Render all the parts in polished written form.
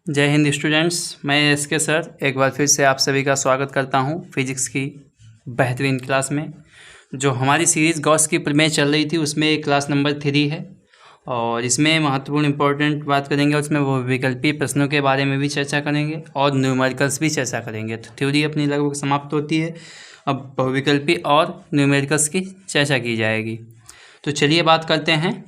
जय हिंद स्टूडेंट्स, मैं एस के सर एक बार फिर से आप सभी का स्वागत करता हूं फिजिक्स की बेहतरीन क्लास में। जो हमारी सीरीज़ गॉस की प्रमेय चल रही थी उसमें क्लास नंबर 3 है और इसमें महत्वपूर्ण इंपॉर्टेंट बात करेंगे। उसमें वो विकल्पी प्रश्नों के बारे में भी चर्चा करेंगे और न्यूमेरिकल्स भी चर्चा करेंगे। तो थ्योरी अपनी लगभग समाप्त होती है, अब बहुविकल्पी और न्यूमेरिकल्स की चर्चा की जाएगी। तो चलिए बात करते हैं।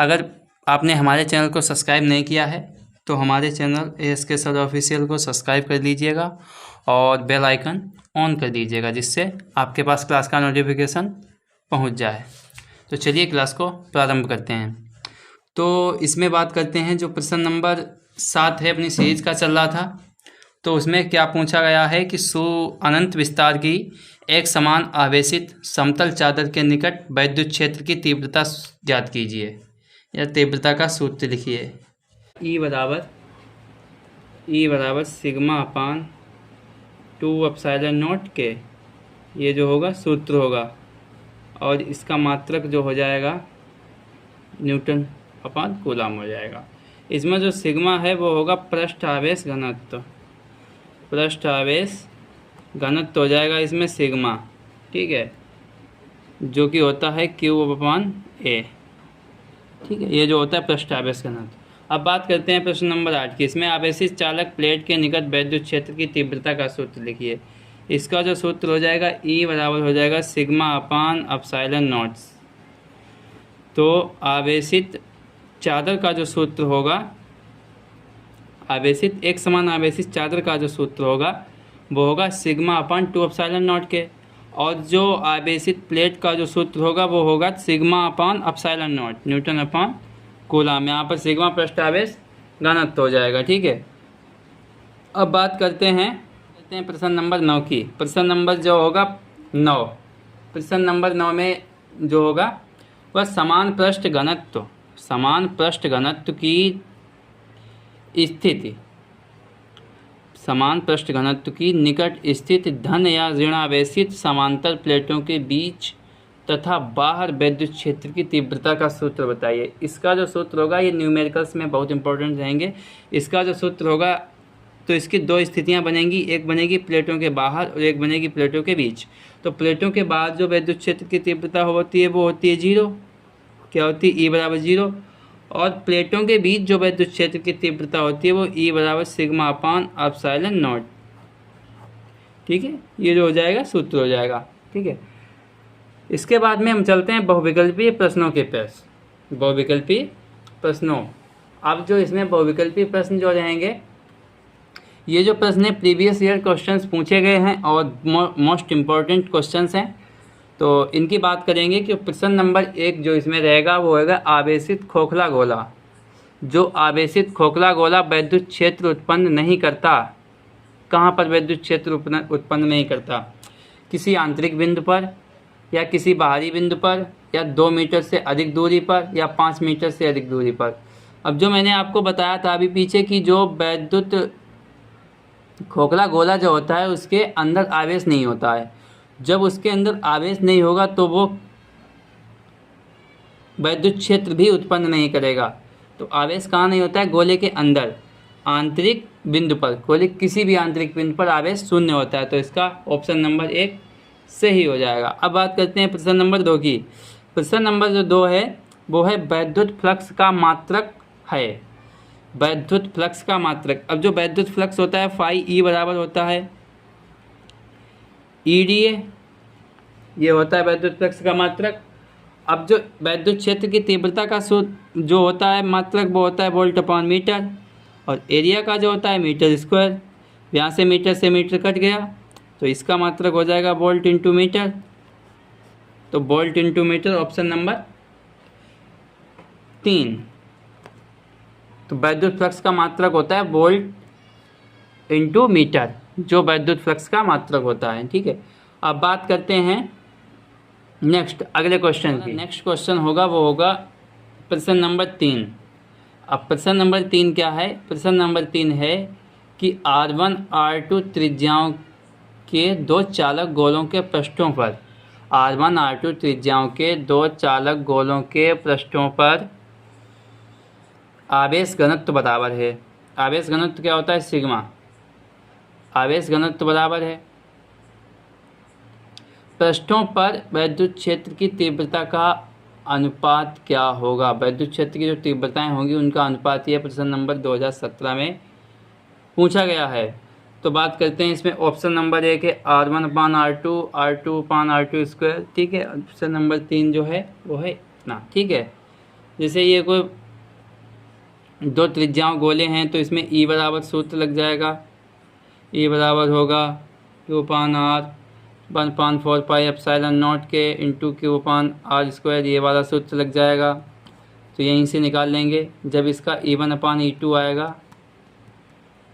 अगर आपने हमारे चैनल को सब्सक्राइब नहीं किया है तो हमारे चैनल एस के सर ऑफिशियल को सब्सक्राइब कर लीजिएगा और बेल आइकन ऑन कर दीजिएगा, जिससे आपके पास क्लास का नोटिफिकेशन पहुंच जाए। तो चलिए क्लास को प्रारंभ करते हैं। तो इसमें बात करते हैं, जो प्रश्न नंबर 7 है अपनी सीरीज़ का चल रहा था, तो उसमें क्या पूछा गया है कि अनंत विस्तार की एक समान आवेशित समतल चादर के निकट वैद्युत क्षेत्र की तीव्रता ज्ञात कीजिए या तीव्रता का सूत्र लिखिए। ई बराबर सिग्मा अपान 2 एप्सिलॉन नॉट के, ये जो होगा सूत्र होगा, और इसका मात्रक जो हो जाएगा न्यूटन अपान कूलम हो जाएगा। इसमें जो सिग्मा है वो होगा पृष्ठ आवेश घनत्व, पृष्ठ आवेश घनत्व हो जाएगा इसमें सिग्मा, ठीक है, जो कि होता है क्यू अपान ए, ठीक है, ये जो होता है पृष्ठ आवेश घनत्व। अब बात करते हैं प्रश्न नंबर 8 की। इसमें आवेशित चालक प्लेट के निकट वैद्युत क्षेत्र की तीव्रता का सूत्र लिखिए। इसका जो सूत्र हो जाएगा ई बराबर हो जाएगा सिग्मा अपान एप्सिलॉन नॉट। तो आवेशित चादर का जो सूत्र होगा, आवेशित एक समान आवेशित चादर का जो सूत्र होगा वो होगा सिग्मा अपान 2 एप्सिलॉन नॉट के, और जो आवेशित प्लेट का जो सूत्र होगा वो होगा sigma upon epsilon not Newton upon coulomb. यहाँ पर सिग्मा पृष्ठ आवेश घनत्व हो जाएगा, ठीक है। अब बात करते हैं प्रश्न नंबर 9 की। प्रश्न नंबर जो होगा 9, प्रश्न नंबर 9 में जो होगा वह समान पृष्ठ घनत्व की स्थिति, समान पृष्ठ घनत्व की निकट स्थित धन या ऋण आवेशित समांतर प्लेटों के बीच तथा बाहर वैद्युत क्षेत्र की तीव्रता का सूत्र बताइए। इसका जो सूत्र होगा, ये न्यूमेरिकल्स में बहुत इंपॉर्टेंट रहेंगे। इसका जो सूत्र होगा, तो इसकी दो स्थितियां बनेंगी, एक बनेगी प्लेटों के बाहर और एक बनेगी प्लेटों के बीच। तो प्लेटों के बाहर जो वैद्युत क्षेत्र की तीव्रता होती है वो होती है 0, क्या होती है ई बराबर 0, और प्लेटों के बीच जो वैद्युत क्षेत्र की तीव्रता होती है वो ई बराबर सिग्मा अपान एप्सिलॉन नॉट, ठीक है, ये जो हो जाएगा सूत्र हो जाएगा, ठीक है। इसके बाद में हम चलते हैं बहुविकल्पीय प्रश्नों के प्रश्न, बहुविकल्पीय प्रश्नों। अब जो इसमें बहुविकल्पीय प्रश्न जो रहेंगे, ये जो प्रश्न है प्रीवियस ईयर क्वेश्चंस पूछे गए हैं और मोस्ट इम्पॉर्टेंट क्वेश्चंस हैं। तो इनकी बात करेंगे कि प्रश्न नंबर 1 जो इसमें रहेगा वो होगा आवेशित खोखला गोला। जो आवेशित खोखला गोला वैद्युत क्षेत्र उत्पन्न नहीं करता, कहाँ पर वैद्युत क्षेत्र उत्पन्न नहीं करता? किसी आंतरिक बिंदु पर या किसी बाहरी बिंदु पर या 2 मीटर से अधिक दूरी पर या 5 मीटर से अधिक दूरी पर। अब जो मैंने आपको बताया था अभी पीछे की, जो वैद्युत खोखला गोला जो होता है उसके अंदर आवेश नहीं होता है। जब उसके अंदर आवेश नहीं होगा तो वो वैद्युत क्षेत्र भी उत्पन्न नहीं करेगा। तो आवेश कहाँ नहीं होता है? गोले के अंदर, आंतरिक बिंदु पर, गोले किसी भी आंतरिक बिंदु पर आवेश शून्य होता है। तो इसका ऑप्शन नंबर 1 सही हो जाएगा। अब बात करते हैं प्रश्न नंबर 2 की। प्रश्न नंबर जो 2 है वो है वैद्युत फ्लक्स का मात्रक है, वैद्युत फ्लक्स का मात्रक। अब जो वैद्युत फ्लक्स होता है फाई ई बराबर होता है EDA, ये होता है वैद्युत फ्लक्स का मात्रक। अब जो वैद्युत क्षेत्र की तीव्रता का सूत्र जो होता है मात्रक वो होता है वोल्ट अपॉन मीटर, और एरिया का जो होता है मीटर स्क्वायर। यहाँ से मीटर कट गया तो इसका मात्रक हो जाएगा वोल्ट इंटू मीटर। तो volt into metre option number 3। तो वैद्युत फ्लक्स का मात्रक होता है वोल्ट इंटू मीटर, जो वैद्युत फ्लक्स का मात्रक होता है, ठीक है। अब बात करते हैं नेक्स्ट अगले क्वेश्चन की। नेक्स्ट क्वेश्चन होगा वो होगा प्रश्न नंबर 3। अब प्रश्न नंबर 3 क्या है? प्रश्न नंबर 3 है कि R1 R2 त्रिज्याओं के 2 चालक गोलों के पृष्ठों पर, R1 R2 त्रिज्याओं के 2 चालक गोलों के पृष्ठों पर आवेश घनत्व बराबर है। आवेश घनत्व क्या होता है, सिग्मा। आवेश घनत्व बराबर है पृष्ठों पर वैद्युत क्षेत्र की तीव्रता का अनुपात क्या होगा। वैद्युत क्षेत्र की जो तीव्रताएं होंगी उनका अनुपात यह प्रश्न नंबर 2017 में पूछा गया है। तो बात करते हैं इसमें, ऑप्शन नंबर 1 है R1/R2, R2/R2 स्क्वायर, ठीक है। ऑप्शन नंबर 3 जो है वो है इतना, ठीक है। जैसे ये कोई दो त्रिज्याओं गोले हैं तो इसमें E बराबर सूत्र लग जाएगा, E बराबर होगा Q/R 1/4 पाई एप्सिलॉन नॉट के इंटू Q/R स्क्वायर, ये वाला सूत्र लग जाएगा। तो यहीं से निकाल लेंगे जब इसका E1/E2 आएगा,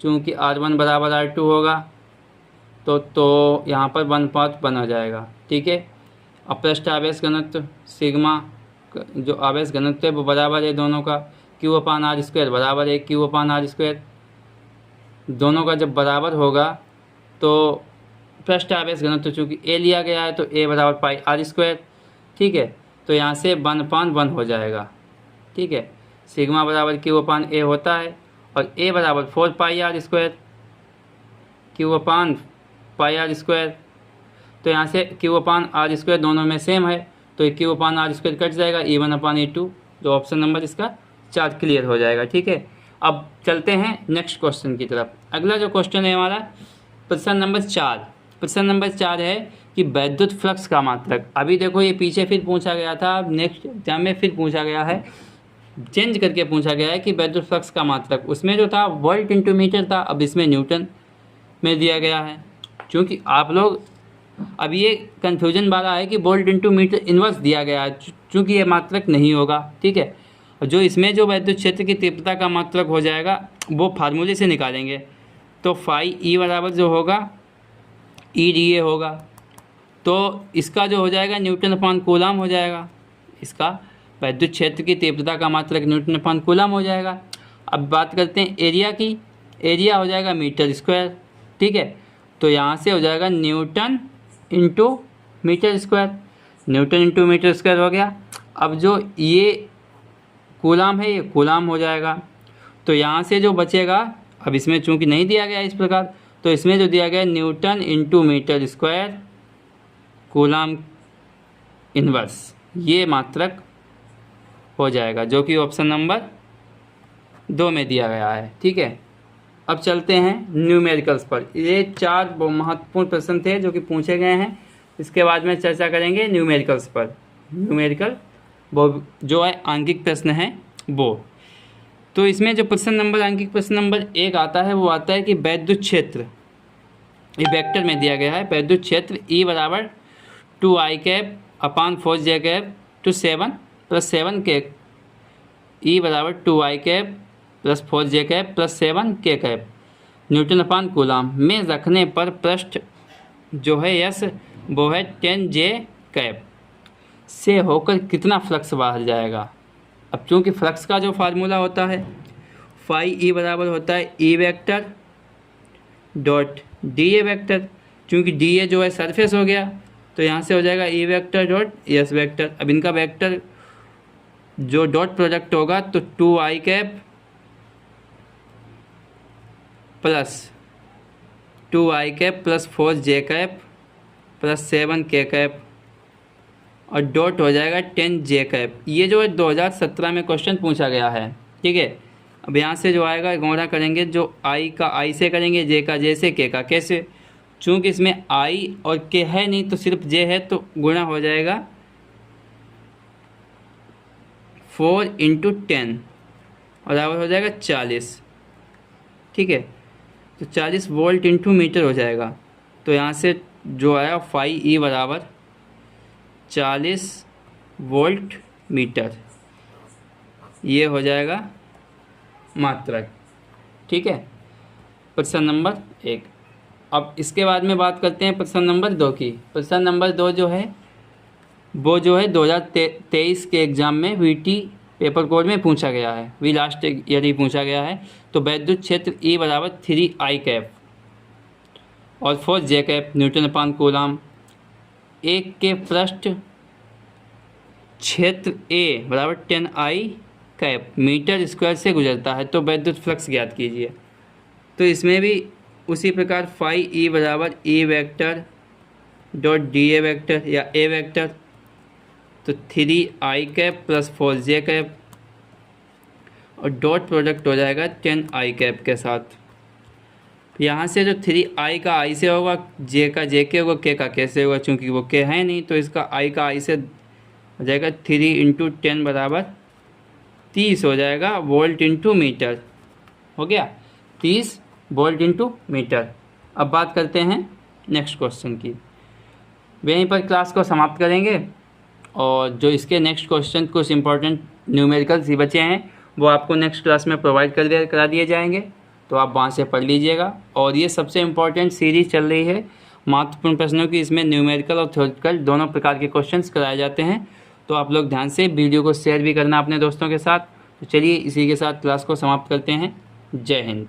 चूँकि R1 बराबर R2 होगा तो यहाँ पर 1/1 हो जाएगा, ठीक है। अब पृष्ठ आवेश घनत्व सिग्मा, जो आवेश घनत्व है वो बराबर है दोनों का, Q/R स्क्वायर बराबर है Q/R स्क्वायर। दोनों का जब बराबर होगा तो पृष्ठ आवेश घनत्व चूँकि A लिया गया है तो A बराबर पाई R स्क्वायर, ठीक है। तो यहाँ से 1/1 हो जाएगा, ठीक है। सिग्मा बराबर Q/A होता है और A बराबर 4 पाई R स्क्वायर, Q/पाई R स्क्वायर। तो यहाँ से Q/R स्क्वायर दोनों में सेम है तो Q/R स्क्वायर कट जाएगा, E1/E2, जो ऑप्शन नंबर इसका 4 क्लियर हो जाएगा, ठीक है। अब चलते हैं नेक्स्ट क्वेश्चन की तरफ। अगला जो क्वेश्चन है हमारा प्रश्न नंबर 4। प्रश्न नंबर 4 है कि वैद्युत फ्लक्स का मात्रक। अभी देखो ये पीछे फिर पूछा गया था, नेक्स्ट एग्जाम में फिर पूछा गया है, चेंज करके पूछा गया है कि वैद्युत फ्लक्स का मात्रक। उसमें जो था वोल्ट इंटू मीटर था, अब इसमें न्यूटन में दिया गया है। क्योंकि आप लोग अब ये कन्फ्यूजन वाला है कि वोल्ट इंटू मीटर इन्वर्स दिया गया है, चूँकि ये मात्रक नहीं होगा, ठीक है। और जो इसमें जो वैद्युत क्षेत्र की तीव्रता का मात्रक हो जाएगा वो फार्मूले से निकालेंगे। तो फाई ई बराबर जो होगा EdA होगा, तो इसका जो हो जाएगा N/कूलम हो जाएगा। इसका वैद्युत क्षेत्र की तीव्रता का मात्रक N/कूलम हो जाएगा। अब बात करते हैं एरिया की। एरिया हो जाएगा मीटर स्क्वायर, ठीक है। तो यहाँ से हो जाएगा newton into metre square, newton into metre square हो गया। अब जो ये कूलम है ये कूलम हो जाएगा। तो यहाँ से जो बचेगा, अब इसमें चूँकि नहीं दिया गया इस प्रकार, तो इसमें जो दिया गया newton into metre square coulomb inverse, ये मात्रक हो जाएगा, जो कि ऑप्शन नंबर 2 में दिया गया है, ठीक है। अब चलते हैं न्यूमेरिकल्स पर। ये 4 महत्वपूर्ण प्रश्न थे जो कि पूछे गए हैं। इसके बाद में चर्चा करेंगे न्यूमेरिकल्स पर। न्यूमेरिकल वो जो है आंकिक प्रश्न है वो। तो इसमें जो प्रश्न नंबर आंकिक प्रश्न नंबर 1 आता है वो आता है कि वैद्युत क्षेत्र, ये वेक्टर में दिया गया है, वैद्युत क्षेत्र E बराबर 2i/4j to 7 + 7k, E बराबर 2i/4j + 7k N/कूलम में रखने पर पृष्ठ जो है यस वो है 10j से होकर कितना फ्लक्स बाहर जाएगा। अब चूँकि फ्लक्स का जो फार्मूला होता है फाई ई बराबर होता है E vector dot D A vector. चूँकि डी ए जो है सरफेस हो गया तो यहाँ से हो जाएगा E vector dot S vector. अब इनका वेक्टर जो डॉट प्रोडक्ट होगा तो 2i plus 2i plus 4j plus 7k और डॉट हो जाएगा 10j। ये जो है 2017 में क्वेश्चन पूछा गया है, ठीक है। अब यहाँ से जो आएगा गौड़ा करेंगे, जो i का i से करेंगे, j का j से, k का k से। चूँकि इसमें i और k है नहीं तो सिर्फ j है तो गुणा हो जाएगा 4 × 10 और बराबर हो जाएगा 40, ठीक है। तो 40 वोल्ट इंटू मीटर हो जाएगा। तो यहाँ से जो आया फाई ई बराबर 40 वोल्ट मीटर, ये हो जाएगा मात्रक, ठीक है, प्रश्न नंबर 1। अब इसके बाद में बात करते हैं प्रश्न नंबर 2 की। प्रश्न नंबर 2 जो है वो जो है 2023 के एग्ज़ाम में VT पेपर कोड में पूछा गया है, वी लास्ट ईयर ही पूछा गया है। तो वैद्युत क्षेत्र E बराबर 3i और 4j N/कूलम, एक के पृष्ठ क्षेत्र A बराबर 10i कैप मीटर स्क्वायर से गुजरता है तो वैद्युत फ्लक्स ज्ञात कीजिए। तो इसमें भी उसी प्रकार फाई ई बराबर E vector dot D A vector या ए वेक्टर, तो 3i cap plus 4j cap और डॉट प्रोडक्ट हो जाएगा 10i कैप के साथ। यहाँ से जो 3i का i से होगा, j का j के होगा, k का k से होगा, चूँकि वो k है नहीं तो इसका i का i से हो जाएगा 3 × 10 बराबर 30 हो जाएगा वोल्ट इंटू मीटर। हो गया 30 वोल्ट इंटू मीटर। अब बात करते हैं नेक्स्ट क्वेश्चन की। वहीं पर क्लास को समाप्त करेंगे और जो इसके नेक्स्ट क्वेश्चन कुछ इंपॉर्टेंट न्यूमेरिकल्स ही बचे हैं वो आपको नेक्स्ट क्लास में प्रोवाइड करा दिए जाएंगे, तो आप वहाँ से पढ़ लीजिएगा। और ये सबसे इम्पॉर्टेंट सीरीज़ चल रही है महत्वपूर्ण प्रश्नों की, इसमें न्यूमेरिकल और थ्योरेटिकल दोनों प्रकार के क्वेश्चंस कराए जाते हैं। तो आप लोग ध्यान से वीडियो को शेयर भी करना अपने दोस्तों के साथ। तो चलिए इसी के साथ क्लास को समाप्त करते हैं। जय हिंद।